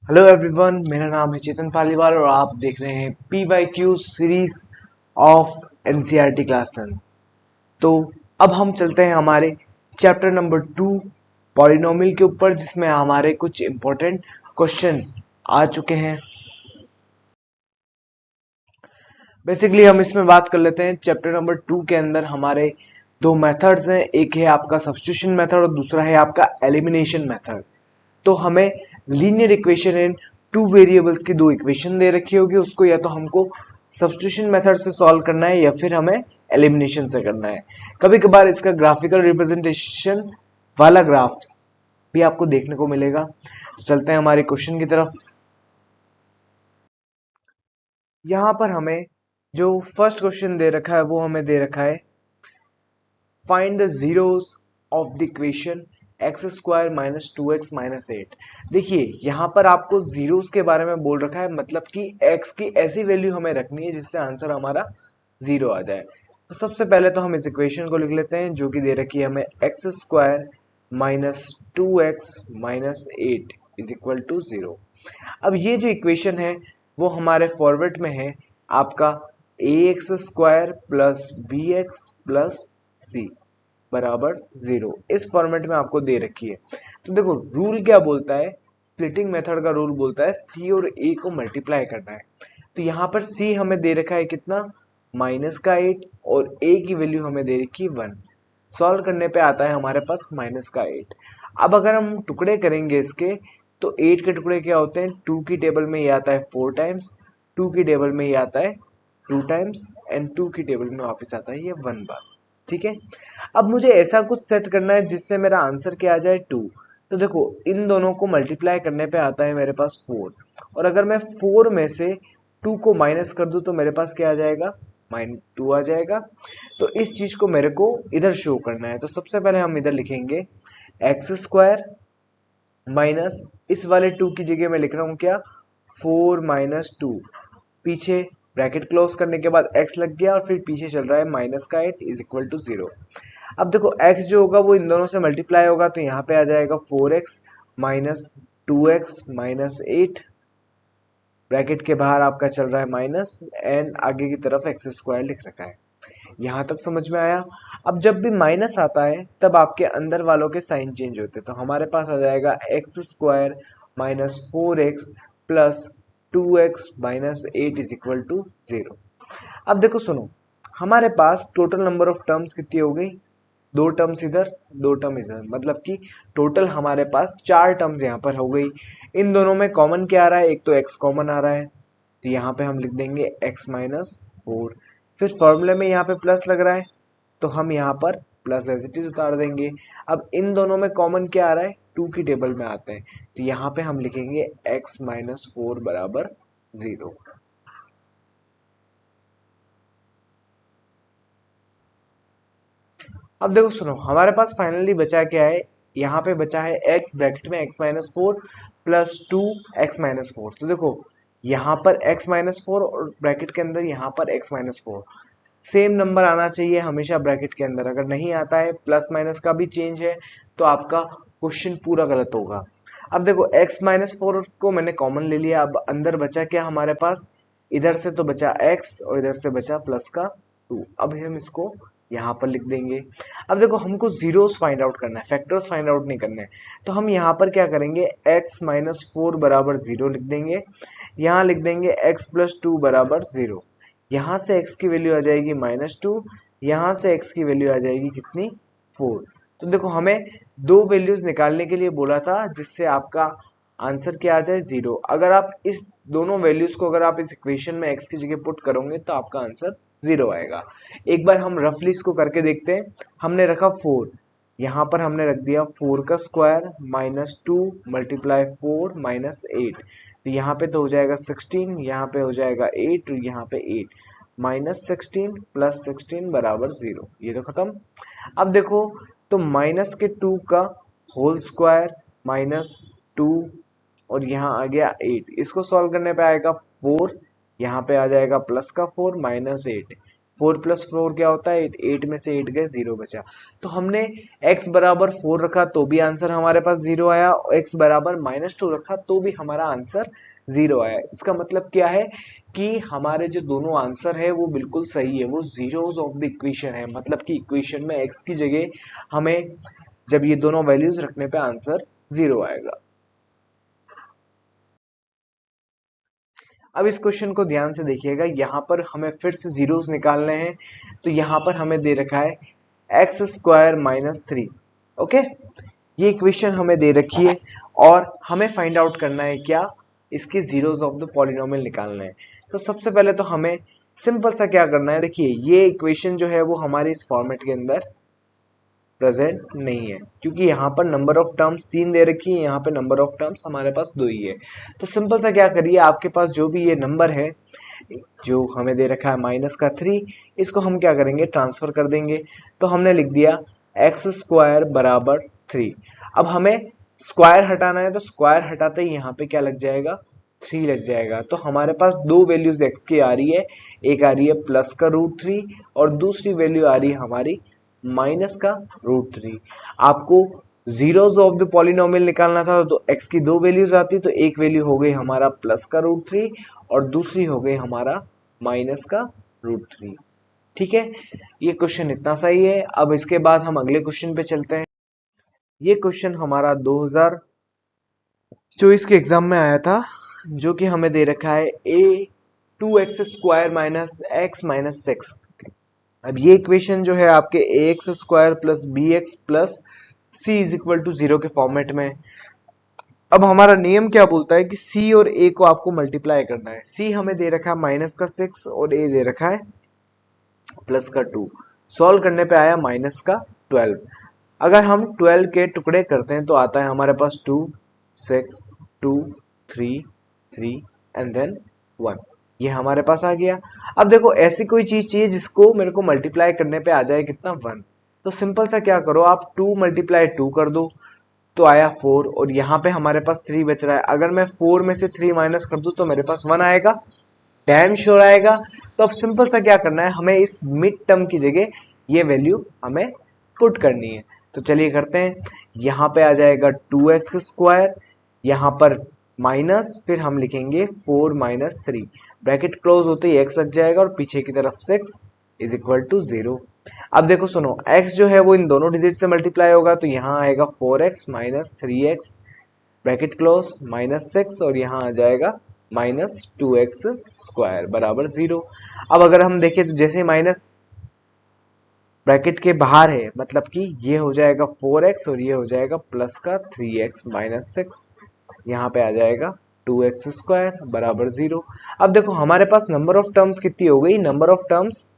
Hello everyone, मेरा नाम है चेतन पालीवाल और आप देख रहे हैं PYQ series of NCERT class 10। तो अब हम चलते हैं हमारे चैप्टर नंबर 2 पॉलिनोमियल के ऊपर, जिसमें हमारे कुछ इंपॉर्टेंट क्वेश्चन आ चुके हैं। बेसिकली हम इसमें बात कर लेते हैं। चैप्टर नंबर 2 के अंदर हमारे दो मेथड्स हैं, एक है आपका सब्स्टिट्यूशन मेथड और दूसरा है आपका एलिमिनेशन मेथड। तो हमें linear equation in two variables की दो इक्वेशन दे रखी होगी, उसको या तो हमको सब्स्टिट्यूशन मेथड से सॉल्व करना है या फिर हमें एलिमिनेशन से करना है। कभी कभार इसका ग्राफिकल रिप्रेजेंटेशन वाला ग्राफ भी आपको देखने को मिलेगा। तो चलते हैं हमारे क्वेश्चन की तरफ। यहां पर हमें जो फर्स्ट क्वेश्चन दे रखा है वो हमें दे रखा है find the zeros of the equation x square minus two x minus eight. देखिए यहां पर आपको जीरोस के बारे में बोल रखा है, मतलब कि एक्स की ऐसी वैल्यू हमें रखनी है जिससे आंसर हमारा जीरो आ जाए। तो सबसे पहले तो हम इस इक्वेशन को लिख लेते हैं, जो कि दे रखी है हमें x square minus two x minus eight is equal to zero. अब ये जो इक्वेशन है वो हमारे फॉरवर्ड में है आपका a x square plus b x plus c बराबर जीरो। इस फॉर्मेट में आपको दे रखी है। तो देखो रूल क्या बोलता है, स्प्लिटिंग मेथड का रूल बोलता है सी और ए को मल्टीप्लाई करना है। तो यहाँ पर सी हमें दे रखा है कितना, माइनस का एट, और ए की वैल्यू हमें दे रखी है वन। सॉल्व करने पे आता है हमारे पास माइनस का एट। अब अगर हम टुकड़े करेंगे इसके, तो एट के टुकड़े क्या होते हैं, टू की टेबल में ये आता है फोर टाइम्स, टू की टेबल में ये आता है टू टाइम्स, एंड टू की टेबल में वापस आता है ये वन बार। ठीक है। अब मुझे ऐसा कुछ सेट करना है जिससे मेरा आंसर क्या आ जाए, टू। तो देखो इन दोनों को मल्टीप्लाई करने पे आता है मेरे पास फोर, और अगर मैं फोर में से टू को माइनस कर दूं तो मेरे पास क्या आ जाएगा, माइन टू आ जाएगा। तो इस चीज को मेरे को इधर शो करना है। तो सबसे पहले हम इधर लिखेंगे एक्स स्क्वायर माइनस, इस वाले टू की जगह मैं लिख रहा हूं क्या, फोर माइनस टू, पीछे ब्रैकेट क्लोज करने के बाद x लग गया और फिर पीछे चल रहा है माइनस का eight is equal to zero. अब देखो x जो होगा वो इन दोनों से मल्टीप्लाई होगा, तो यहाँ पे आ जाएगा four x minus two x minus eight, bracket के बाहर आपका चल रहा है माइनस, एंड आगे की तरफ एक्स स्क्वायर लिख रखा है। यहां तक समझ में आया। अब जब भी माइनस आता है तब आपके अंदर वालों के साइन चेंज होते हैं। तो हमारे पास आ जाएगा x square minus four x plus two x minus eight is equal to zero. अब देखो सुनो, हमारे पास टोटल नंबर ऑफ टर्म्स कितनी हो गई, दो टर्म्स इधर दो टर्म इधर, मतलब कि टोटल हमारे पास चार टर्म्स यहाँ पर हो गई। इन दोनों में कॉमन क्या आ रहा है, एक तो x कॉमन आ रहा है, तो यहाँ पे हम लिख देंगे x माइनस फोर। फिर फॉर्मूले में यहाँ पे प्लस लग रहा है, तो हम यहाँ पर प्लस एज इट इज उतार देंगे। अब इन दोनों में कॉमन क्या आ रहा है, टू की टेबल में आते हैं, तो यहाँ पे हम लिखेंगे x माइनस फोर बराबर जीरो। अब देखो सुनो, हमारे पास फाइनली बचा क्या है, यहाँ पे बचा है x ब्रैकेट में x minus four plus two x minus four. तो देखो यहाँ पर x माइनस फोर और ब्रैकेट के अंदर यहाँ पर x minus four, same number आना चाहिए हमेशा ब्रैकेट के अंदर। अगर नहीं आता है, प्लस माइनस का भी चेंज है, तो आपका क्वेश्चन पूरा गलत होगा। अब देखो x माइनस फोर को मैंने कॉमन ले लिया, अब अंदर बचा क्या हमारे पास, इधर से तो बचा x और इधर से बचा प्लस का टू। अब हम इसको यहाँ पर लिख देंगे। अब देखो हमको जीरोस फाइंड आउट करना है, फैक्टर्स फाइंड आउट नहीं करने हैं। तो हम यहाँ पर क्या करेंगे, x माइनस फोर बराबर जीरो लिख देंगे, यहाँ लिख देंगे x प्लस टू बराबर जीरो। यहाँ से x की वैल्यू आ जाएगी माइनस टू, यहाँ से x की वैल्यू आ जाएगी कितनी, फोर। तो देखो हमें दो वैल्यूज निकालने के लिए बोला था जिससे आपका आंसर क्या आ जाए, जीरो। अगर आप इस दोनों वैल्यूज को अगर आप इस इक्वेशन में x की जगह पुट करोगे तो आपका आंसर जीरो आएगा। एक बार हम रफली इसको करके देखते हैं। हमने रखा फोर, यहाँ पर हमने रख दिया फोर का square minus two multiply four minus eight, तो यहाँ पे तो हो जाएगा सिक्सटीन, यहाँ पे हो जाएगा एट, यहाँ पे eight, minus sixteen plus sixteen बराबर जीरो। ये तो खत्म। अब देखो, तो माइनस के टू का होल स्क्वायर माइनस टू, और यहाँ आ गया एट, इसको सॉल्व करने पे आएगा फोर, यहाँ पे आ जाएगा प्लस का फोर माइनस एट, 4 प्लस 4 क्या होता है 8 में से 8 गए 0 बचा। तो हमने x बराबर 4 रखा तो भी आंसर हमारे पास 0 आया, x बराबर -2 रखा तो भी हमारा आंसर 0 आया। इसका मतलब क्या है कि हमारे जो दोनों आंसर है वो बिल्कुल सही है, वो जीरोस ऑफ द इक्वेशन है, मतलब कि इक्वेशन में x की जगह हमें जब ये दोनों वैल्यूज रखने पे आंसर 0 आएगा। अब इस क्वेश्चन को ध्यान से देखिएगा, यहाँ पर हमें फिर से जीरोस निकालने हैं। तो यहाँ पर हमें दे रखा है x² - 3। ओके, ये इक्वेशन हमें दे रखी है और हमें फाइंड आउट करना है क्या, इसके जीरोस ऑफ द पॉलिनोमियल निकालना है। तो सबसे पहले तो हमें सिंपल सा क्या करना है, देखिए ये इक्वेशन जो है वो हमारे इस फॉर्मेट के अंदर प्रेजेंट नहीं है, क्योंकि यहाँ पर नंबर ऑफ टर्म्स 3 दे रखी है, यहाँ पे नंबर ऑफ टर्म्स हमारे पास 2 ही है। तो सिंपल सा क्या करिए, आपके पास जो भी ये नंबर है जो हमें दे रखा है -3, इसको हम क्या करेंगे ट्रांसफर कर देंगे। तो हमने लिख दिया x² बराबर 3। अब हमें स्क्वायर हटाना है, तो स्क्वायर हटाते ही यहाँ पे क्या लग जाएगा 3 लग जाएगा। तो हमारे पास दो वैल्यूज x की आ रही है, एक आ रही है प्लस का √3 और दूसरी वैल्यू आ रही है हमारी माइनस का √3। आपको जीरोस ऑफ द पॉलिनोमियल निकालना था तो x की दो वैल्यूज आती, तो एक वैल्यू हो गई हमारा प्लस का √3 और दूसरी हो गई हमारा माइनस का √3। ठीक है, ये क्वेश्चन इतना सही है। अब इसके बाद हम अगले क्वेश्चन पे चलते हैं। ये क्वेश्चन हमारा 2024 के एग्जाम में आया था, जो कि हमें दे रखा है a2x² - x - 6। अब ये इक्वेशन जो है आपके ax² + bx + c = 0 के फॉर्मेट में। अब हमारा नियम क्या बोलता है कि c और a को आपको मल्टीप्लाई करना है। c हमें दे रखा है -6 और a दे रखा है +2। सॉल्व करने पे आया -12। अगर हम 12 के टुकड़े करते हैं तो आता है हमारे पास 2, 6, 2, 3, 3 एंड देन 1। ये हमारे पास आ गया। अब देखो ऐसी कोई चीज चाहिए जिसको मेरे को मल्टीप्लाई करने पे आ जाए कितना 1। तो सिंपल सा क्या करो, आप 2 × 2 कर दो तो आया 4 और यहाँ पे हमारे पास 3 बच रहा है। अगर मैं 4 में से 3 माइनस कर दूं तो मेरे पास 1 आएगा, डैम श्योर आएगा। तो अब सिंपल सा क्या करना है, हमें इस मिड टर्म की जगह ये वैल्यू हमें पुट करनी है। तो चलिए करते हैं। यहाँ पे आ जाएगा 2x², यहाँ पर माइनस, फिर हम लिखेंगे 4 - 3, ब्रैकेट क्लोज होते ही x लग जाएगा और पीछे की तरफ 6 = 0। अब देखो सुनो, x जो है वो इन दोनों डिजिट से मल्टीप्लाई होगा, तो यहाँ आएगा 4x - 3x ब्रैकेट क्लोज -6 और यहाँ आ जाएगा -2x² बराबर 0। अब अगर हम देखें तो जैसे माइनस ब्रैकेट के बाहर है, मतलब कि ये हो जाएगा 4x और ये हो जाएगा प्लस का 3x - 6, यहाँ पे आ जाएगा 2x² बराबर 0। अब देखो हमारे पास नंबर ऑफ टर्म्स कितनी हो गई, नंबर ऑफ टर्म्स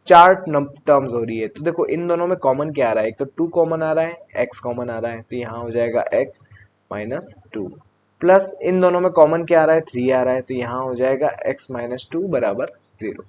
4 टर्म्स हो रही है। तो देखो इन दोनों में कॉमन क्या आ रहा है, एक तो 2 कॉमन आ रहा है, x कॉमन आ रहा है, तो यहाँ हो जाएगा x - 2 प्लस इन दोनों में कॉमन क्या आ रहा है 3 आ रहा है, तो यहाँ हो जाएगा x - 2 बराबर 0।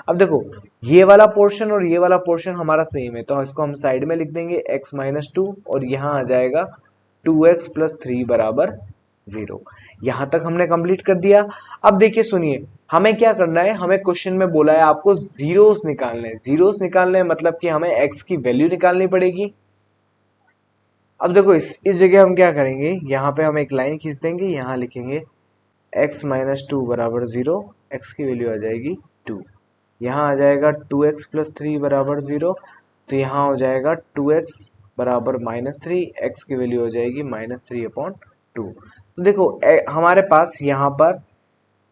अब देखो ये वाला पोर्शन और ये वाला पोर्शन हमारा सेम है, तो इसको हम साइड में लिख देंगे x - 2 और यहाँ आ जाएगा 2x + 3 बराबर 0। यहां तक हमने कंप्लीट कर दिया। अब देखिए सुनिए, हमें क्या करना है, हमें क्वेश्चन में बोला है आपको जीरोस निकालने हैं। जीरोस निकालने हैं मतलब कि हमें x की वैल्यू निकालनी पड़ेगी। अब देखो इस जगह हम क्या करेंगे, यहाँ पे हम एक लाइन खींच देंगे, यहाँ लिखेंगे x - 2 बराबर 0, x की वैल्यू आ जाएगी 2। यहाँ आ जाएगा 2x + 3 बराबर 0, तो यहाँ हो जाएगा 2x बराबर -3, x की वैल्यू हो जाएगी -3/2। तो देखो हमारे पास यहाँ पर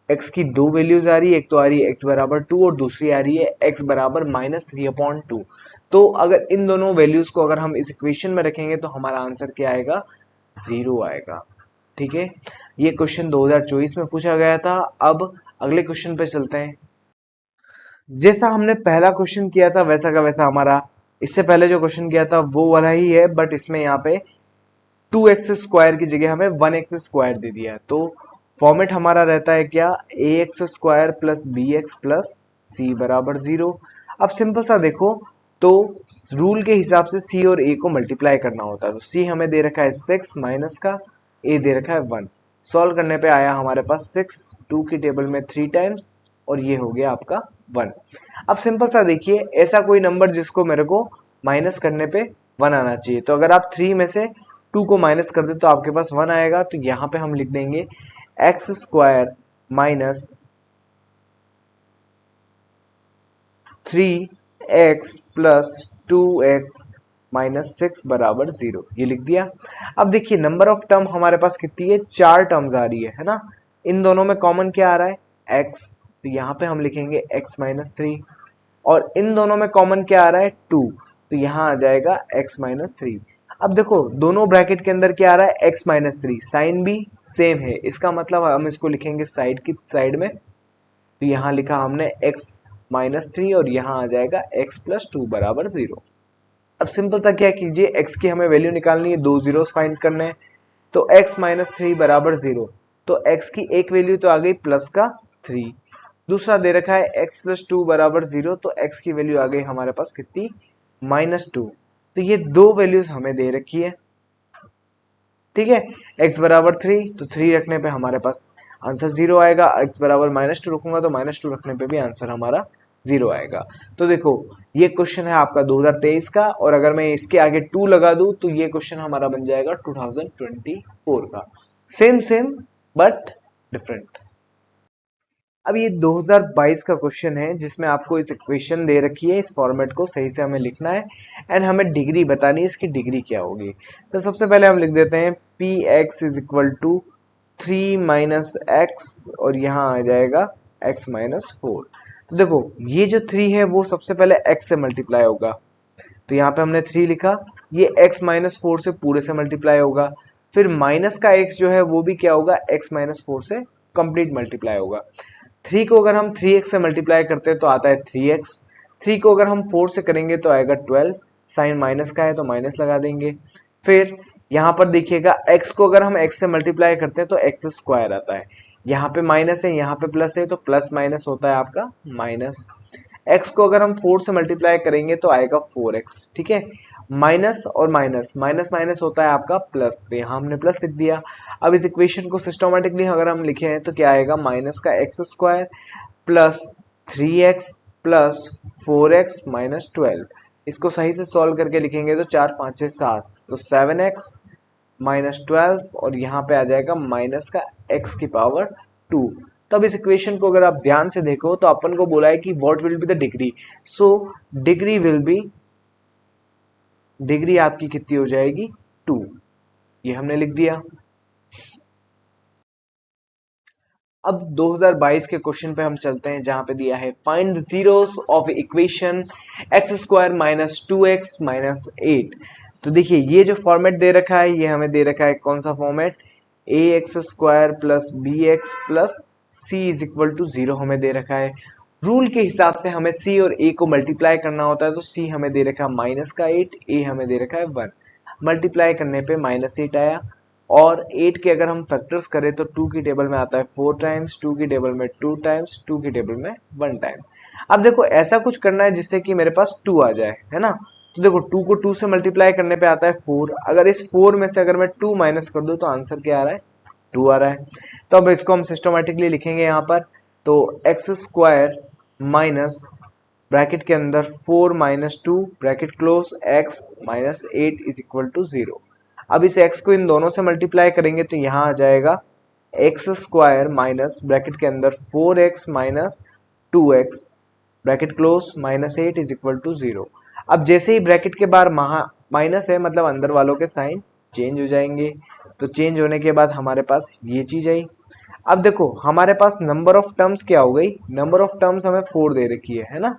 x की दो वैल्यूज आ रही है, एक तो आ रही है x बराबर 2 और दूसरी आ रही है x बराबर -3/2। तो अगर इन दोनों वैल्यूज को अगर हम इस इक्वेशन में रखेंगे तो हमारा आंसर क्या आएगा, 0 आएगा। ठीक है, ये क्वेश्चन 2024 में पूछा गया था। अब अगले क्वेश्चन पे चलते हैं। जैसा हमने पहला क्वेश्चन किया था वैसा का वैसा हमारा इससे पहले जो क्वेश्चन किया था वो वाला ही है, बट इसमें यहाँ पे 2x² की जगह हमें 1x² दे दिया। तो फॉर्मेट हमारा रहता है क्या, ax² + bx + c बराबर 0। अब सिंपल सा देखो, तो रूल के हिसाब से c और a को मल्टीप्लाई करना होता है। तो c हमें दे रखा है 6 माइनस का, a दे रखा है 1। सॉल्व करने पे आया हमारे पास 6, 2 की टेबल में 3 टाइम्स और ये हो गया आपका 1। अब सिंपल सा देखिए, ऐसा कोई नंबर जिसको मेरे को माइनस करने पे 1 आना चाहिए। तो अगर आप 3 में से 2 को माइनस कर दे तो आपके पास 1 आएगा। तो यहाँ पे हम लिख देंगे x square minus 3x plus 2x minus 6 बराबर 0, ये लिख दिया। अब देखिए नंबर ऑफ टर्म हमारे पास कितनी है, 4 टर्म्स आ रही है ना। इन दोनों में कॉमन क्या आ रहा है, x, तो यहाँ पे हम लिखेंगे x माइनस 3। और इन दोनों में कॉमन क्या आ रहा है, 2, तो यहाँ आ जाएगा x माइनस 3। अब देखो दोनों ब्रैकेट के अंदर क्या आ रहा है, x माइनस 3, साइन भी सेम है, इसका मतलब हम इसको लिखेंगे साइड की साइड में। तो यहाँ लिखा हमने x माइनस 3 और यहाँ आ जाएगा x प्लस 2 बराबर 0। अब सिंपल सा क्या कीजिए, x की हमें वैल्यू निकालनी है, 2 जीरोस फाइंड करने हैं। तो x माइनस 3 बराबर 0, तो x की एक वैल्यू तो आ गई प्लस का 3, दूसरा दे रखा है x प्लस 2 बराबर 0, तो x की वैल्यू आ गई हमारे पास कितनी, माइनस 2। तो ये दो वैल्यूज हमें दे रखी है, ठीक है। x बराबर 3, तो 3 रखने पे हमारे पास आंसर 0 आएगा। x बराबर माइनस 2 रखूंगा तो माइनस 2 रखने पे भी आंसर हमारा 0 आएगा। तो देखो ये क्वेश्चन है आपका 2023 का, और अगर मैं इसके आगे 2 लगा दूं तो ये क्वेश्चन हमारा बन जाएगा 2024 का। Same same but different. अब ये 2022 का क्वेश्चन है जिसमें आपको इस इक्वेशन दे रखी है, इस फॉर्मेट को सही से हमें लिखना है एंड हमें डिग्री बतानी है, इसकी डिग्री क्या होगी। तो सबसे पहले हम लिख देते हैं p x is equal to 3 minus x, और यहाँ आ जाएगा x माइनस 4। तो देखो ये जो 3 है वो सबसे पहले x से मल्टीप्लाई होगा, तो यहाँ पे हमने 3 लिखा, ये x माइनस 4 से पूरे से मल्टीप्लाई होगा। फिर माइनस का x जो है वो भी क्या होगा, x माइनस 4 से कंप्लीट मल्टीप्लाई होगा। 3 को अगर हम 3x से मल्टीप्लाई करते हैं तो आता है 3x, 3 को अगर हम 4 से करेंगे तो आएगा 12, साइन माइनस का है तो माइनस लगा देंगे। फिर यहाँ पर देखिएगा x को अगर हम x से मल्टीप्लाई करते हैं तो x स्क्वायर आता है, यहाँ पे माइनस है यहाँ पे प्लस है तो प्लस माइनस होता है आपका माइनस। x को अगर हम 4 से मल्टीप्लाई करेंगे तो आएगा 4x, ठीक है। माइनस और माइनस, माइनस माइनस होता है आपका प्लस, तो यहाँ हमने प्लस लिख दिया। अब इस इक्वेशन को सिस्टमैटिकली अगर हम लिखे हैं तो क्या आएगा, माइनस का x square plus 3x plus 4x minus 12। इसको सही से सॉल्व करके लिखेंगे तो 4 5 6 7, तो 7x माइनस 12, और यहाँ पे आ जाएगा माइनस का x की पावर 2। तब इस इक्वेशन को अगर आप ध्यान से देखो तो अपन को बोला है कि what will be the degree, so degree will be, degree आपकी कितनी हो जाएगी 2, ये हमने लिख दिया। अब 2022 के क्वेश्चन पे हम चलते हैं जहां पे दिया है find the zeros of equation x square minus 2x minus 8। तो देखिए ये जो फॉर्मेट दे रखा है ये हमें दे रखा है कौन सा format, a x square plus b x plus c is equal to 0 हमें दे रखा है। रूल के हिसाब से हमें सी और ए को मल्टीप्लाई करना होता है, तो सी हमें दे रखा है माइनस का 8, ए हमें दे रखा है 1, मल्टीप्लाई करने पे माइनस 8 आया। और 8 के अगर हम फैक्टर्स करें तो 2 की टेबल में आता है 4 टाइम्स, 2 की टेबल में 2 टाइम्स, 2 की टेबल में 1 टाइम। अब देखो ऐसा कुछ करना है जिससे कि मेरे पास 2 आ जाए, है ना। तो देखो 2 को 2 से मल्टीप्लाई करने पे आता है 4, अगर इस 4 में से अगर मैं 2 माइनस कर दूं तो आंसर क्या आ रहा है, 2 आ रहा है। तो अब इसको हम सिस्टमैटिकली लिखेंगे यहाँ पर, तो एक्स स्क्वायर माइनस ब्रैकेट के अंदर 4 minus 2 bracket close x minus 8 is equal to 0। अब इस x को इन दोनों से मल्टीप्लाई करेंगे तो यहाँ आ जाएगा एक्स स्क्वायर माइनस ब्रैकेट के अंदर 4x minus 2x bracket close minus 8 is equal to 0। अब जैसे ही ब्रैकेट के बाहर माइनस है मतलब अंदर वालों के साइन चेंज हो जाएंगे, तो चेंज होने के बाद हमारे पास ये चीज आई। अब देखो हमारे पास नंबर ऑफ टर्म्स क्या हो गई, नंबर ऑफ टर्म्स हमें 4 दे रखी है ना।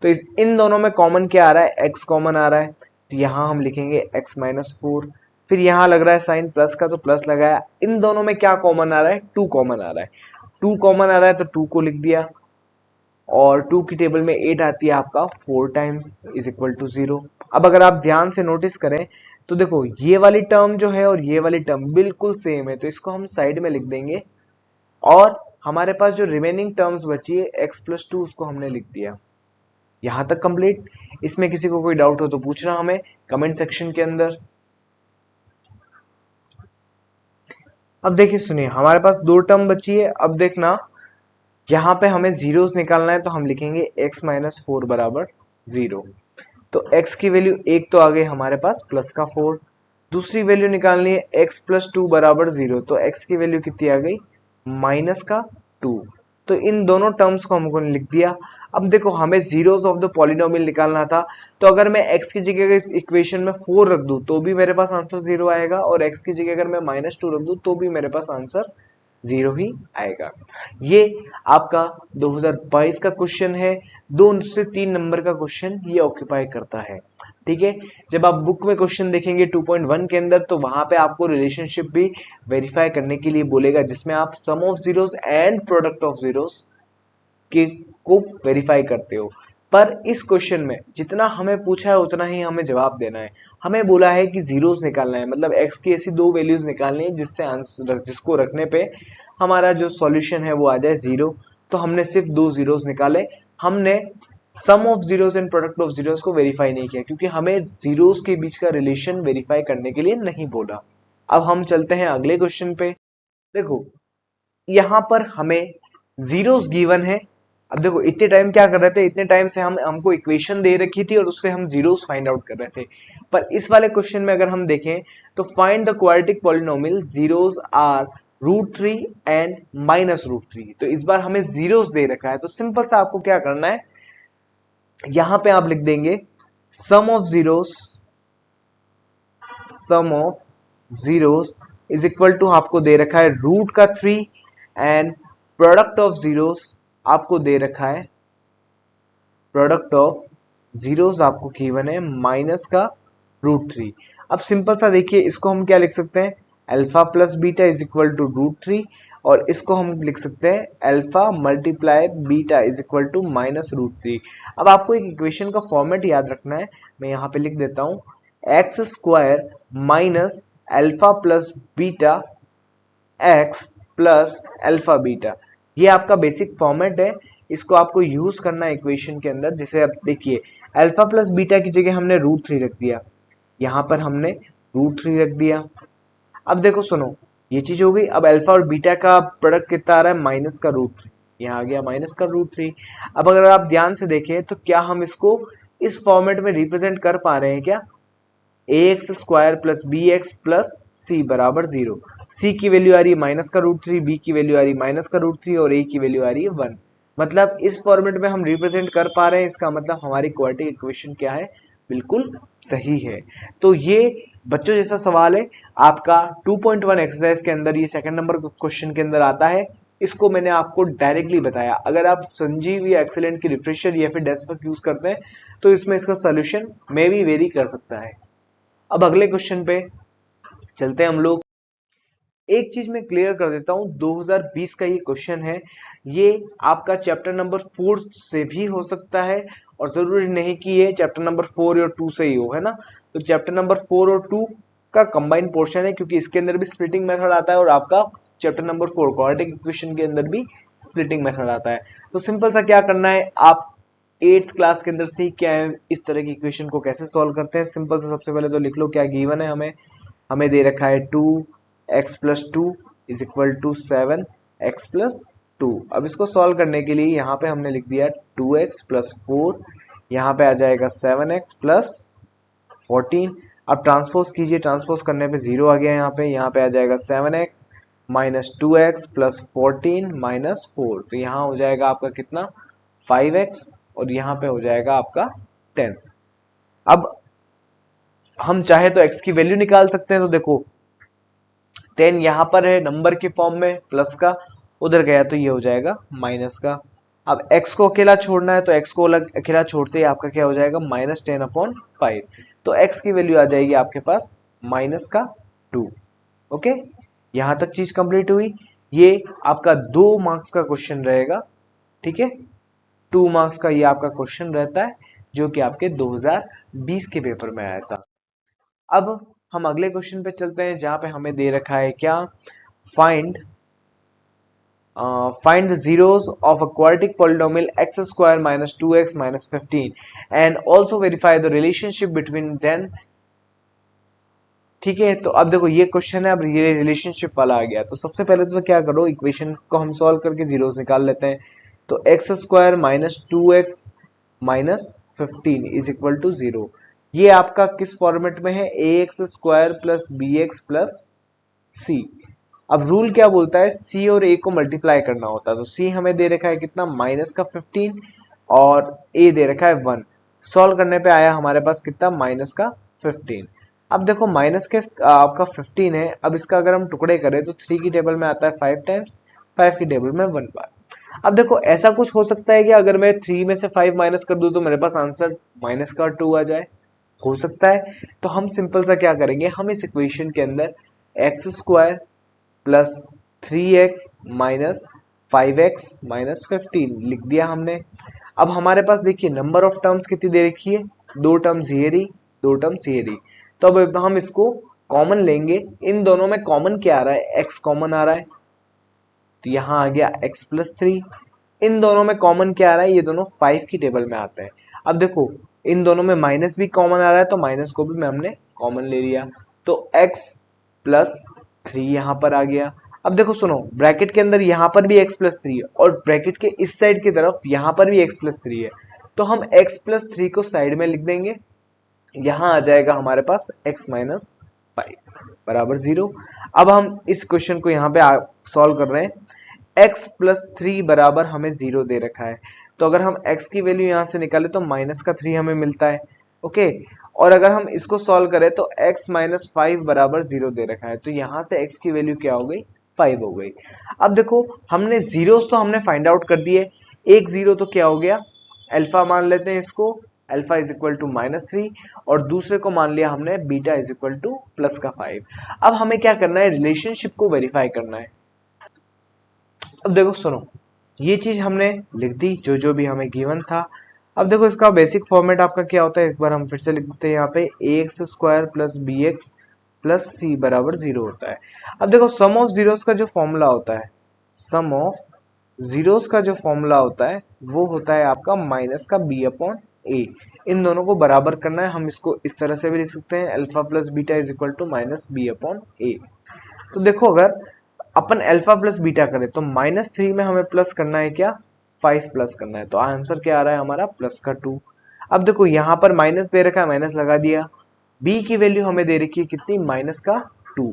तो इन दोनों में कॉमन क्या आ रहा है, x कॉमन आ रहा है, तो यहाँ हम लिखेंगे x माइनस 4। फिर यहाँ लग रहा है साइन प्लस का तो प्लस लगाया। इन दोनों में क्या कॉमन आ रहा है, 2 कॉमन आ रहा है, 2 कॉमन आ रहा है तो 2 को लिख दिया। और 2 की टेबल में 8 आती है आपका 4 टाइम्स इज इक्वल टू 0। अब अगर आप ध्यान से नोटिस करें तो देखो ये वाली टर्म जो है और ये वाली टर्म बिल्कुल सेम है, तो इसको हम साइड में लिख देंगे। और हमारे पास जो रिमेनिंग टर्म्स बची है x प्लस 2 उसको हमने लिख दिया। यहां तक कंप्लीट। इसमें किसी को कोई डाउट हो तो पूछना हमें कमेंट सेक्शन के अंदर। अब देखिए सुनिए हमारे पास 2 टर्म बची है। अब देखना यहाँ पे हमें जीरोस निकालना है तो हम लिखेंगे x माइनस 4 बराबर 0। तो x की वैल्यू एक तो आ गई हमारे पास प्लस का 4, दूसरी वैल्यू निकालनी है x प्लस 2 बराबर 0। तो x की वैल्यू कितनी आ गई माइनस का 2। तो इन दोनों टर्म्स को हमको लिख दिया। अब देखो हमें जीरोस ऑफ द पॉलिनोमियल निकालना था, तो अगर मैं x की जगह इस इक्वेशन में 4 रख दूं तो भी मेरे पास आंसर 0 आएगा, और x की जगह अगर मैं माइनस 2 रख दूं तो भी मेरे पास आंसर 0 ही आएगा। ये आपका 2022 का क्वेश्चन है, 2 से 3 नंबर का क्वेश्चन ये ऑक्यूपाई करता है। ठीक है, जब आप बुक में क्वेश्चन देखेंगे 2.1 के अंदर तो वहां पे आपको रिलेशनशिप भी वेरीफाई करने के लिए बोलेगा, जिसमें आप sum of zeros and product of zeros के को वेरीफाई करते हो। पर इस क्वेश्चन में जितना हमें पूछा है उतना ही हमें जवाब देना है। हमें बोला है कि जीरोस निकालना है, मतलब x की ऐसी दो वैल्यूज निकालनी है जिससे आंसर, जिसको रखने पे हमारा जो सॉल्यूशन है वो आ जाए 0। तो हमने सिर्फ 2 जीरोस निकाले, हमने sum of zeros and product of zeros को वेरीफाई नहीं किया, क्योंकि हमें जीरोस के बीच का रिलेशन वेरीफाई करने के लिए नहीं बोला। अब हम चलते हैं अगले क्वेश्चन पे। देखो यहां पर हमें जीरोस गिवन है। अब देखो इतने टाइम क्या कर रहे थे, इतने टाइम से हमको इक्वेशन दे रखी थी और उससे हम जीरोस फाइंड आउट कर रहे थे। पर इस वाले क्वेश्चन में अगर हम देखें तो find the quadratic polynomial zeros are √3 and -√3। तो इस बार हमें जीरोस दे रखा है, तो सिंपल सा आपको क्या करना है, यहां पे आप लिख देंगे sum of zeros is equal to, आपको दे रखा है रूट का 3 एंड प्रोडक्ट ऑफ जीरोस आपको दे रखा है, प्रोडक्ट ऑफ जीरोस आपको गिवन है माइनस का √3। अब सिंपल सा देखिए इसको हम क्या लिख सकते हैं, alpha plus beta is equal to √3, और इसको हम लिख सकते हैं alpha multiply beta is equal to -√3। अब आपको एक इक्वेशन का फॉर्मेट याद रखना है, मैं यहाँ पे लिख देता हूं x square minus alpha plus beta x plus alpha beta, ये आपका बेसिक फॉर्मेट है। इसको आपको यूज करना है इक्वेशन के अंदर। जैसे अब देखिए अल्फा प्लस बीटा की जगह हमने √3 रख दिया, यहां पर हमने √3 रख दिया। अब देखो सुनो, ये चीज हो गई। अब अल्फा और बीटा का प्रोडक्ट कितना आ रहा है, माइनस का √3, यहाँ आ गया माइनस का √3। अब अगर आप ध्यान से देखें तो क्या हम इसको इस फॉर्मेट में रिप्रेजेंट कर पा रहे हैं क्या, ax square plus b x plus c बराबर 0। सी की वैल्यू आ रही है माइनस का √3, बी की वैल्यू आ रही है माइनस का √3 और ए की वैल्यू आ रही है 1। मतलब इस फॉर्मेट में हम रिप्रेजेंट कर पा रहे हैं, इसका मतलब हमारी क्वाड्रेटिक इक्वेशन क्या है, बिल्कुल सही है। तो ये बच्चों जैसा सवाल है आपका 2.1 एक्सरसाइज के अंदर, ये सेकंड नंबर क्वेश्चन के अंदर आता है। इसको मैंने आपको डायरेक्टली बताया। अगर आप संजीव या एक्सेलेंट की रिफ्रेशर या फिर डेस्क वर्क यूज करते हैं तो इसमें इसका सोल्यूशन मे भी वेरी कर सकता है। अब अगले क्वेश्चन पे चलते हैं हम लोग। एक चीज मैं क्लियर कर देता हूं, 2020 का ये क्वेश्चन है, ये आपका चैप्टर नंबर 4 से भी हो सकता है, और जरूरी नहीं कि ये चैप्टर नंबर 4 और 2 से ही हो, है ना। तो चैप्टर नंबर 4 और 2 का कंबाइंड पोर्शन है, क्योंकि इसके अंदर भी स्प्लिटिंग मेथड आता है, और आपका चैप्टर नंबर 4 क्वाड्रेटिक इक्वेशन के अंदर भी स्प्लिटिंग मेथड आता है। तो सिंपल सा क्या करना है, आप 8th क्लास के अंदर सीख के आए इस तरह की इक्वेशन को कैसे सॉल्व करते हैं। सिंपल से सबसे पहले तो लिख लो क्या गिवन है, हमें दे रखा है 2x plus 2 is equal to 7x plus 2। अब इसको सॉल्व करने के लिए यहाँ पे हमने लिख दिया 2x प्लस 4, यहाँ पे आ जाएगा 7x प्लस 14। अब ट्रांसपोज कीजिए, ट्रांसपोज करने पे 0 आ गया, यहाँ पे आ जाएगा 7x minus 2x plus 14 minus 4। तो यहाँ हो जाएगा आपका कितना 5x, और यहाँ पे हो जाएगा आपका 10। अब हम चाहे तो x की वैल्यू निकाल सकते हैं। तो देखो 10 यहां पर है नंबर के फॉर्म में प्लस का, उधर गया तो ये हो जाएगा माइनस का। अब x को अकेला छोड़ना है, तो x को अकेला छोड़ते ही आपका क्या हो जाएगा -10/5। तो x की वैल्यू आ जाएगी आपके पास माइनस का 2। ओके, यहां तक चीज कंप्लीट हुई। ये आपका 2 मार्क्स का क्वेश्चन रहेगा, ठीक है, 2 मार्क्स का ये आपका क्वेश्चन रहता है, जो कि आपके 2020 के पेपर में आया था। अब हम अगले क्वेश्चन पे चलते हैं, जहां पे हमें दे रखा है क्या, find the zeros of a quadratic polynomial x square minus 2x minus 15 and also verify the relationship between them। ठीक है, तो अब देखो ये क्वेश्चन है, अब ये रिलेशनशिप वाला आ गया। तो सबसे पहले तो क्या करो, इक्वेशन को हम सॉल्व करके जीरोस निकाल लेते हैं। तो x square minus 2x minus 15 is equal to 0। ये आपका किस फॉर्मेट में है, a x square plus b x plus c. अब रूल क्या बोलता है, सी और ए को मल्टीप्लाई करना होता है। तो सी हमें दे रखा है कितना, माइनस का 15, और ए दे रखा है 1। सॉल्व करने पे आया हमारे पास कितना, माइनस का 15। अब देखो माइनस के आपका 15 है, अब इसका अगर हम टुकड़े करें तो 3 की टेबल में आता है 5 टाइम्स, 5 की टेबल में 1 बार। अब देखो ऐसा कुछ हो सकता है कि अगर मैं 3 में से 5 माइनस कर दूं तो मेरे पास आंसर माइनस का 2 आ जाए, हो सकता है। तो हम सिंपल सा क्या करेंगे, हम इस इक्वेशन के अंदर x square plus 3x minus 5x minus 15 लिख दिया हमने। अब हमारे पास देखिए नंबर ऑफ टर्म्स कितनी दे रखी है, 2 टर्म्स ये रही, 2 टर्म्स ये रही। तो अब हम इसको कॉमन लेंगे, इन दोनों में कॉमन क्या आ रहा है, x कॉमन आ रहा है, तो यहां आ गया x प्लस 3। इन दोनों में कॉमन क्या आ रहा है, ये दोनों 5 की टेबल में आते हैं। अब देखो इन दोनों में माइनस भी कॉमन आ रहा है, तो माइनस को भी हमने कॉमन ले लिया, तो x प्लस 3 यहां पर आ गया। अब देखो सुनो, ब्रैकेट के अंदर यहां पर भी x प्लस 3 है, और ब्रैकेट के इस साइड की तरफ यहां पर भी x प्लस 3 है। तो हम x प्लस 3 को साइड में लिख देंगे, यहां आ जाएगा हमारे पास x माइनस 5 बराबर 0। अब हम इस क्वेश्चन को यहाँ पे सॉल्व कर रहे हैं। x प्लस 3 बराबर हमें 0 दे रखा है, तो अगर हम x की वैल्यू यहां से निकाले तो माइनस का 3 हमें मिलता है, ओके। और अगर हम इसको सॉल्व करें तो x माइनस 5 बराबर 0 दे रखा है, तो यहां से x की वैल्यू क्या हो गई, 5 हो गई। अब देखो हमने जीरोस तो हमने फाइंड आउट कर दिए, एक जीरो तो क्या हो गया, अल्फा मान लेते हैं इसको, अल्फा इज इक्वल टू -3, और दूसरे को मान लिया हमने beta is equal two plus का 5। अब हमें क्या करना है, रिलेशनशिप को वेरीफाई करना है। अब देखो सुनो, ये चीज हमने लिख दी जो जो भी हमें गिवन था। अब देखो इसका बेसिक फॉर्मेट आपका क्या होता है, एक बार हम फिर से लिख देते हैं यहाँ पे, a x square plus b x plus c बराबर 0 होता है। अब देखो सम ऑफ जीरोस का जो फॉर्मूला होता है, सम ऑफ जीरोस का जो फॉर्मूला होता है वो होता है आपका माइनस का बी अपॉन ए। इन दोनों को बराबर करना है, हम इसको इस तरह से भी लिख सकते हैं, alpha plus beta is equal to minus b upon a. तो देखो अगर अपन अल्फा प्लस बीटा करें तो -3 में हमें प्लस करना है क्या, 5 प्लस करना है, तो आंसर क्या आ रहा है हमारा, प्लस का 2। अब देखो यहाँ पर माइनस दे रखा है, माइनस लगा दिया, b की वैल्यू हमें दे रखी है कितनी, माइनस का 2,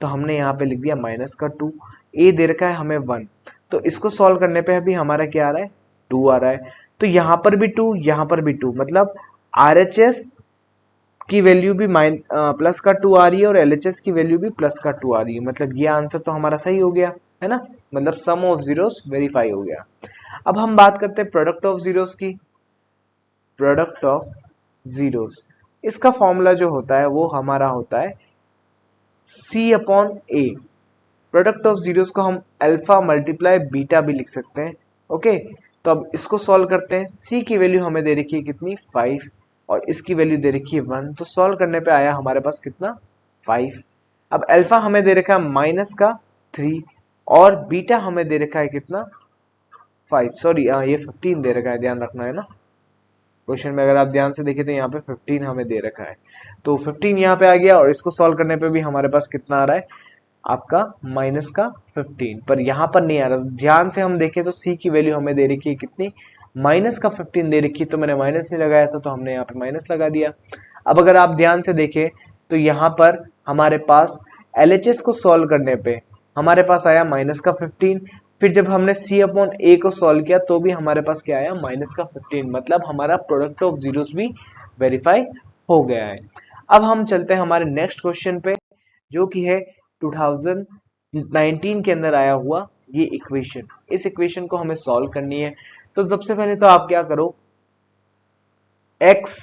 तो हमने यहाँ पे लिख दिया माइनस का 2। a दे रखा है हमें 1, तो इसको सॉल्व करने पे अभी हमारा क्या आ रहा है, 2 आ रहा है। तो यहाँ पर भी 2, यहाँ पर भी 2, मतलब RHS की वैल्यू भी प्लस का 2 आ रही है, और LHS की वैल्यू भी प्लस का 2 आ रही है, मतलब ये आंसर तो हमारा सही हो गया है ना, मतलब सम ऑफ जीरोस वेरीफाई हो गया। अब हम बात करते हैं प्रोडक्ट ऑफ जीरोस की। प्रोडक्ट ऑफ जीरोस, इसका फॉर्मूला जो होता है वो हमारा होता है C upon A. Product of zeros को हम अल्फा मल्टीप्लाई बीटा भी लिख सकते हैं, ओके। तो अब इसको सॉल्व करते हैं, C की वैल्यू हमें दे रखी है कितनी, 5, और इसकी वैल्यू दे रखी है 1, तो सॉल्व करने पे आया हमारे पास कितना, 5। अब अल्फा हमें दे रखा है माइनस का 3, और बीटा हमें दे रखा है कितना, 5, सॉरी ये 15 दे रखा है, ध्यान रखना है ना क्वेश्चन में, अगर आप ध्यान से देखें तो यहाँ पे 15 हमें दे रखा है, तो 15 यहाँ पे आ गया, और इसको सॉल्व करने पे भी हमारे पास कितना आ रहा है आपका, माइनस का 15, पर यहाँ पर नहीं आ रहा। ध्यान से हम देखें तो C की वैल्यू हमें दे रखी है कितनी, माइनस का 15 दे रखी है, तो मैंने माइनस नहीं लगाया था, तो हमने यहाँ पे माइनस लगा दिया। अब अगर आप ध्यान से देखें तो यहाँ पर हमारे पास LHS को सॉल्व करने पे हमारे पास आया माइनस का 15, फिर जब हमने C अपॉन ए को सॉल्व किया तो भी हमारे पास क्या आया, माइनस का 15, मतलब हमारा प्रोडक्ट ऑफ जीरोस भी वेरीफाई हो गया है। अब हम चलते हैं हमारे नेक्स्ट क्वेश्चन पे, जो कि है 2019 के अंदर आया हुआ ये इक्वेशन। इस इक्वेशन को हमें सॉल्व करनी है। तो सबसे पहले तो आप क्या करो, x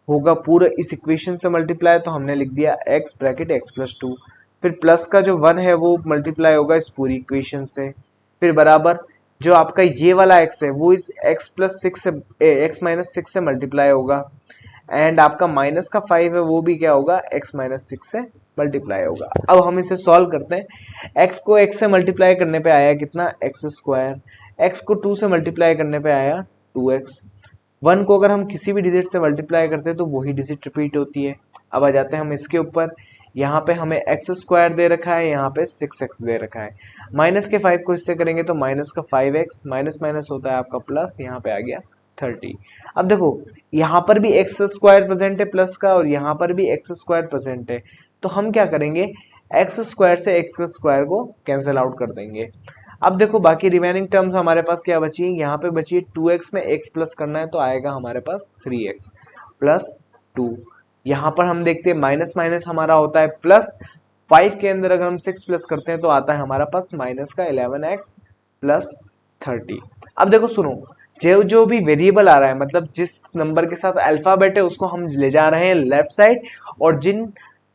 होगा पूरा इस इक्वेशन से मल्टीप्लाई, तो हमने लिख दिया x ब्रैकेट x प्लस 2, फिर प्लस का जो 1 है वो मल्टीप्लाई होगा इस पूरी इक्वेशन से, फिर बराबर जो आपका ये वाला x है वो इस x प्लस 6 से x माइनस 6 से मल्टीप्लाई होगा, एंड आपका माइनस का 5 है वो भी क्या होगा, x माइनस 6 से मल्टीप्लाई होगा। अब हम इसे सॉल्व करते हैं, x को x से मल्टीप्लाई करने पे आया कितना, x स्क्वायर, x को 2 से मल्टीप्लाई करने पे आया 2x, 1 को अगर हम किसी भी डिजिट से मल्टीप्लाई करते हैं तो वही डिजिट रिपीट होती है, अब आ जाते हैं हम इसके ऊपर। यहाँ पे हमें एक्स स्क्वायर दे रखा है, यहाँ पे 6x दे रखा है। माइनस के 5 को इससे करेंगे तो माइनस का 5x, माइनस माइनस होता है आपका प्लस, यहाँ पे आ गया 30। अब देखो यहाँ पर भी एक्स स्क्वायर प्रेजेंट है प्लस का, और यहाँ पर भी एक्स स्क्वायर प्रेजेंट है, तो हम क्या करेंगे, एक्स स्क्वायर से एक्स स्क्वायर को कैंसिल आउट कर देंगे। अब देखो बाकी रिमेनिंग टर्म्स हमारे पास क्या बची है, यहाँ पे बची है 2x में x प्लस करना है तो आएगा हमारे पास 3x प्लस 2। यहाँ पर हम देखते हैं माइनस माइनस हमारा होता है प्लस, 5 के अंदर अगर हम 6 प्लस करते हैं तो आता है हमारा पास माइनस का 11x प्लस 30। अब देखो सुनो, जो जो भी वेरिएबल आ रहा है, मतलब जिस नंबर के साथ अल्फाबेट है उसको हम ले जा रहे हैं लेफ्ट साइड, और जिन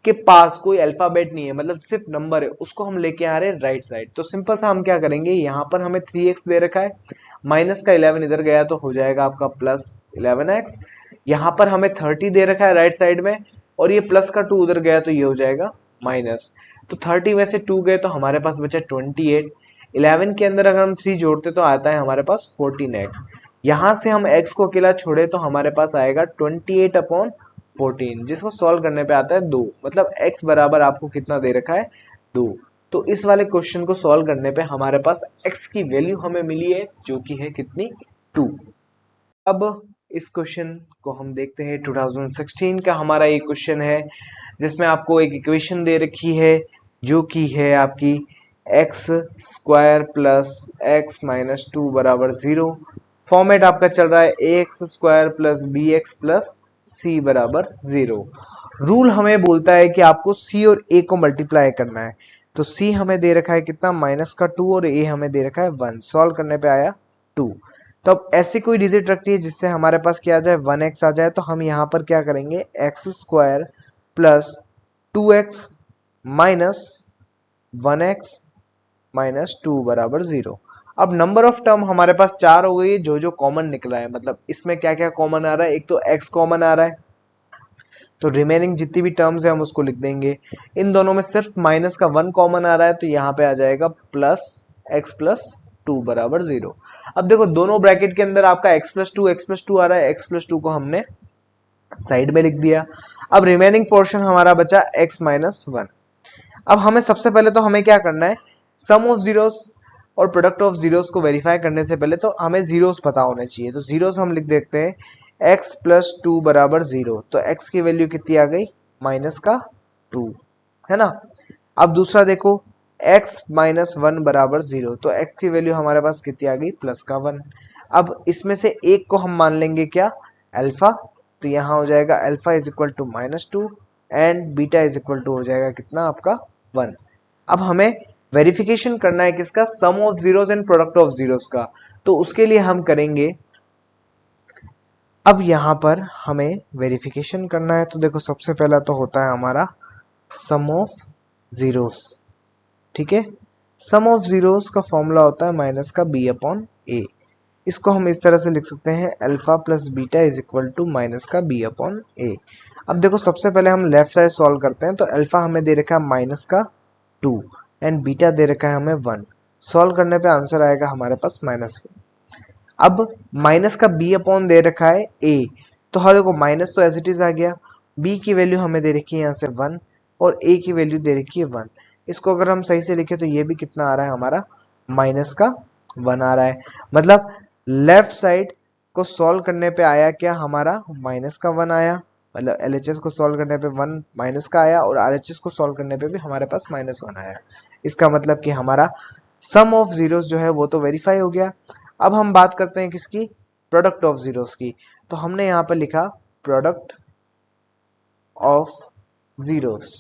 के पास कोई अल्फाबेट नहीं है मतलब सिर्फ नंबर है उसको हम लेके आ रहे हैं राइट साइड। तो सिंपल सा हम क्या करेंगे, यहाँ पर हमें 3x दे रखा है, माइनस का 11 इधर गया तो हो जाएगा आपका प्लस 11x। यहाँ पर हमें 30 दे रखा है राइट साइड में, और ये प्लस का 2 उधर गया तो ये हो जाएगा माइनस। तो 30 में से 2 गए तो हमारे पास बचा 28। 11 के अंदर अगर हम 3 जोड़ते तो आता है हमारे पास 14x। यहाँ से हम x को अकेला छोड़े तो हमारे पास आएगा 28/14, जिसको सॉल्व करने पे आता है 2, मतलब x बराबर आपको कितना दे रखा है 2। तो इस वाले क्वेश्चन को सॉल्व करने पे हमारे पास x की वैल्यू हमें मिली है जो कि है कितनी, 2। अब इस क्वेश्चन को हम देखते हैं 2016 का हमारा ये क्वेश्चन है, जिसमें आपको एक इक्वेशन दे रखी है जो कि है आपकी x square plus x minus 2 बराबर 0। फॉर्मेट आपका चल रहा है a x square plus b x plus c बराबर 0। रूल हमें बोलता है कि आपको सी और ए को मल्टीप्लाई करना है। तो सी हमें दे रखा है कितना, माइनस का 2, और ए हमें दे रखा है 1। सॉल्व करने पे आया 2। तो अब ऐसी कोई डिजिट रखती है जिससे हमारे पास क्या आ जाए, 1x आ जाए। तो हम यहाँ पर क्या करेंगे, x square plus 2x minus 1x minus 2 बराबर 0। अब नंबर ऑफ टर्म हमारे पास 4 हो गई, जो जो कॉमन निकल रहा है, मतलब इसमें क्या क्या कॉमन आ रहा है, एक तो x कॉमन आ रहा है, तो रिमेनिंग जितनी भी टर्म्स है हम उसको लिख देंगे। इन दोनों में सिर्फ माइनस का 1 कॉमन आ रहा है, तो यहाँ पे आ जाएगा प्लस x प्लस 2 बराबर 0। अब देखो दोनों ब्रैकेट के अंदर आपका x प्लस 2 आ रहा है, x प्लस 2 को हमने साइड में लिख दिया। अब रिमेनिंग पोर्शन हमारा बचा x माइनस 1। अब हमें सबसे पहले तो हमें क्या करना है, सम ऑफ जीरोस और प्रोडक्ट ऑफ जीरोस को वेरीफाई करने से पहले तो हमें जीरोस पता होने चाहिए। तो जीरोस हम लिख देते हैं x प्लस 2 बराबर 0। तो x की वैल्यू कितनी आ गई, माइनस का 2, है ना। अब दूसरा देखो x माइनस 1 बराबर 0, तो x की वैल्यू हमारे पास कितनी आ गई, प्लस का 1। अब इसमें से एक को हम मान लेंगे क्या, अल्फा। तो यहाँ हो जाएगा alpha is equal to minus 2 and beta is equal to हो जाएगा कितना आपका 1। अब हमें वेरिफिकेशन करना है किसका, sum of zeros and product of zeros का। तो उसके लिए हम करेंगे, अब यहां पर हमें वेरिफिकेशन करना है। तो देखो सबसे पहला तो होता है हमारा सम ऑफ जीरोस, ठीक है। सम ऑफ जीरोस का फॉर्मूला होता है माइनस का b अपॉन a। इसको हम इस तरह से लिख सकते हैं, alpha plus beta is equal to minus का b अपॉन a। अब देखो सबसे पहले हम लेफ्ट साइड सॉल्व करते हैं। तो अल्फा हमें दे रखा है माइनस का 2 एंड बीटा दे रखा है हमें 1। सॉल्व करने पे आंसर आएगा हमारे पास माइनस 1। अब माइनस का b अपॉन दे रखा है a, तो हाँ देखो माइनस तो एज इट इज आ गया, b की वैल्यू हमें दे रखी है यहाँ से 1 और a की वैल्यू दे रखी है 1। इसको अगर हम सही से लिखे तो ये भी कितना आ रहा है हमारा, माइनस का 1 आ रहा है। मतलब लेफ्ट साइड को सॉल्व करने पे आया क्या हमारा, माइनस का 1 आया। मतलब LHS को सॉल्व करने पे 1 माइनस का आया, और RHS को सॉल्व करने पे भी हमारे पास माइनस 1 आया। इसका मतलब कि हमारा सम ऑफ जीरोस जो है वो तो वेरीफाई हो गया। अब हम बात करते हैं किसकी, प्रोडक्ट ऑफ जीरोस की। तो हमने यहाँ पर लिखा प्रोडक्ट ऑफ जीरोस,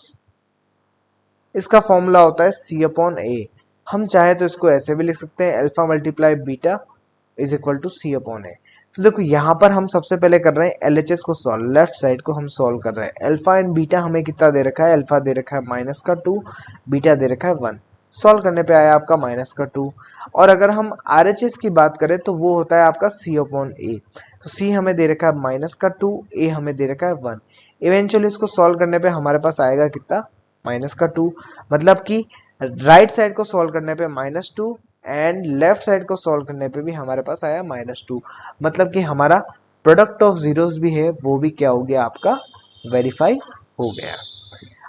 इसका फॉर्मूला होता है c अपॉन a। हम चाहे तो इसको ऐसे भी लिख सकते हैं, alpha multiply beta is equal to c upon a। तो देखो यहाँ पर हम सबसे पहले कर रहे हैं LHS को सॉल्व, लेफ्ट साइड को हम सॉल्व कर रहे हैं। अल्फा एंड बीटा हमें कितना दे रखा है, अल्फा दे रखा है माइनस का 2, बीटा दे रखा है 1। सॉल्व करने पे आया आपका माइनस का 2। और अगर हम RHS की बात करें तो वो होता है आपका c अपॉन a। तो c हमें दे रखा है माइनस का 2, a हमें दे रखा है 1। इवेंचुअली इसको सॉल्व करने पे हमारे पास आएगा कितना, माइनस का 2। मतलब कि राइट साइड को सॉल्व करने पे माइनस 2 एंड लेफ्ट साइड को सॉल्व करने पे भी हमारे पास आया माइनस 2। मतलब कि हमारा प्रोडक्ट ऑफ जीरोस भी है वो भी क्या हो गया आपका, वेरीफाई हो गया।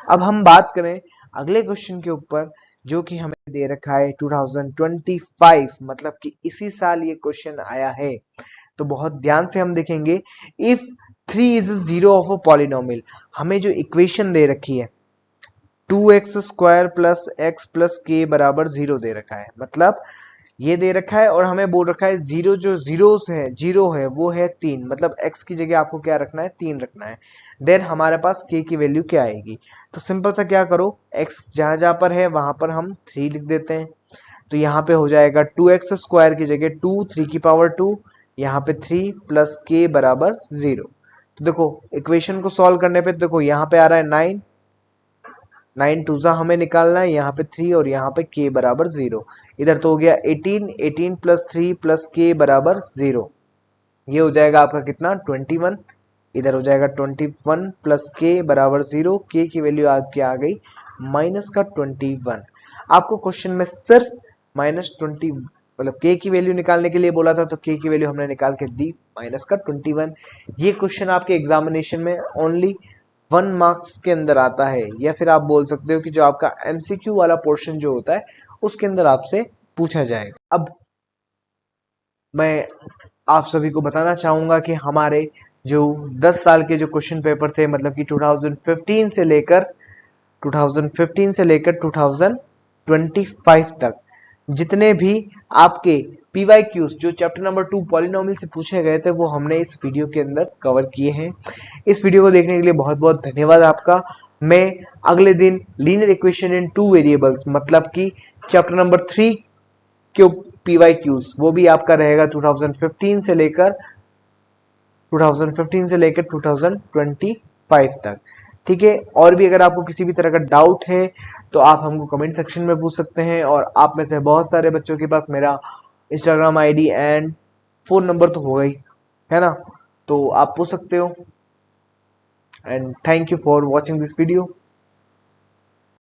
अब हम बात करें अगले क्वेश्चन के ऊपर, जो कि हमें दे रखा है 2025, मतलब कि इसी साल ये क्वेश्चन आया है। तो बहुत ध्यान से हम देखेंगे। If 3 is zero of a polynomial, हमें जो इक्वेशन दे रखी है 2x² प्लस x प्लस के बराबर 0 दे रखा है, मतलब ये दे रखा है और हमें बोल रखा है जीरो, जो जीरो है वो है 3, मतलब x की जगह आपको क्या रखना है, 3 रखना है। देन हमारे पास k की वैल्यू क्या आएगी, तो सिंपल सा क्या करो, x जहां जहां पर है वहां पर हम 3 लिख देते हैं। तो यहाँ पे हो जाएगा 2x² की जगह 2, 3 की पावर 2, यहाँ पे 3 प्लस k बराबर 0। तो देखो इक्वेशन को सॉल्व करने पे देखो यहाँ पे आ रहा है 9, 9 टूजा हमें निकालना है, यहाँ पे 3 और यहाँ पे k बराबर 0। इधर तो हो गया 18, 18 प्लस 3 प्लस k बराबर 0। ये हो जाएगा आपका कितना, 21। इधर हो जाएगा 21 प्लस k बराबर 0। k की वैल्यू आपकी आ गई माइनस का 21। आपको क्वेश्चन में सिर्फ -20 मतलब k की वैल्यू निकालने के लिए बोला था, तो k की वैल्यू हमने निकाल के दी माइनस का 21। ये क्वेश्चन आपके एग्जामिनेशन में ओनली 1 मार्क्स के अंदर आता है, या फिर आप बोल सकते हो कि जो आपका एमसीक्यू वाला पोर्शन जो होता है उसके अंदर आपसे पूछा जाएगा। अब मैं आप सभी को बताना चाहूंगा कि हमारे जो 10 साल के जो क्वेश्चन पेपर थे, मतलब कि 2015 से लेकर 2025 तक जितने भी आपके PYQs जो चैप्टर नंबर 2 पॉलिनोमियल से पूछे गए थे, वो हमने इस वीडियो के अंदर कवर किए हैं। इस वीडियो को देखने के लिए बहुत बहुत धन्यवाद आपका। मैं अगले दिन लीनियर इक्वेशन इन 2 वेरिएबल्स, मतलब कि चैप्टर नंबर 3 के PYQs, वो भी आपका रहेगा 2015 से लेकर 2025 तक। ठीक है, और भी अगर आपको किसी भी तरह का डाउट है तो आप हमको कमेंट सेक्शन में पूछ सकते हैं, और आप में से बहुत सारे बच्चों के पास मेरा Instagram ID and phone number तो होगा ही, है ना, तो आप पूछ सकते हो। And thank you for watching this video.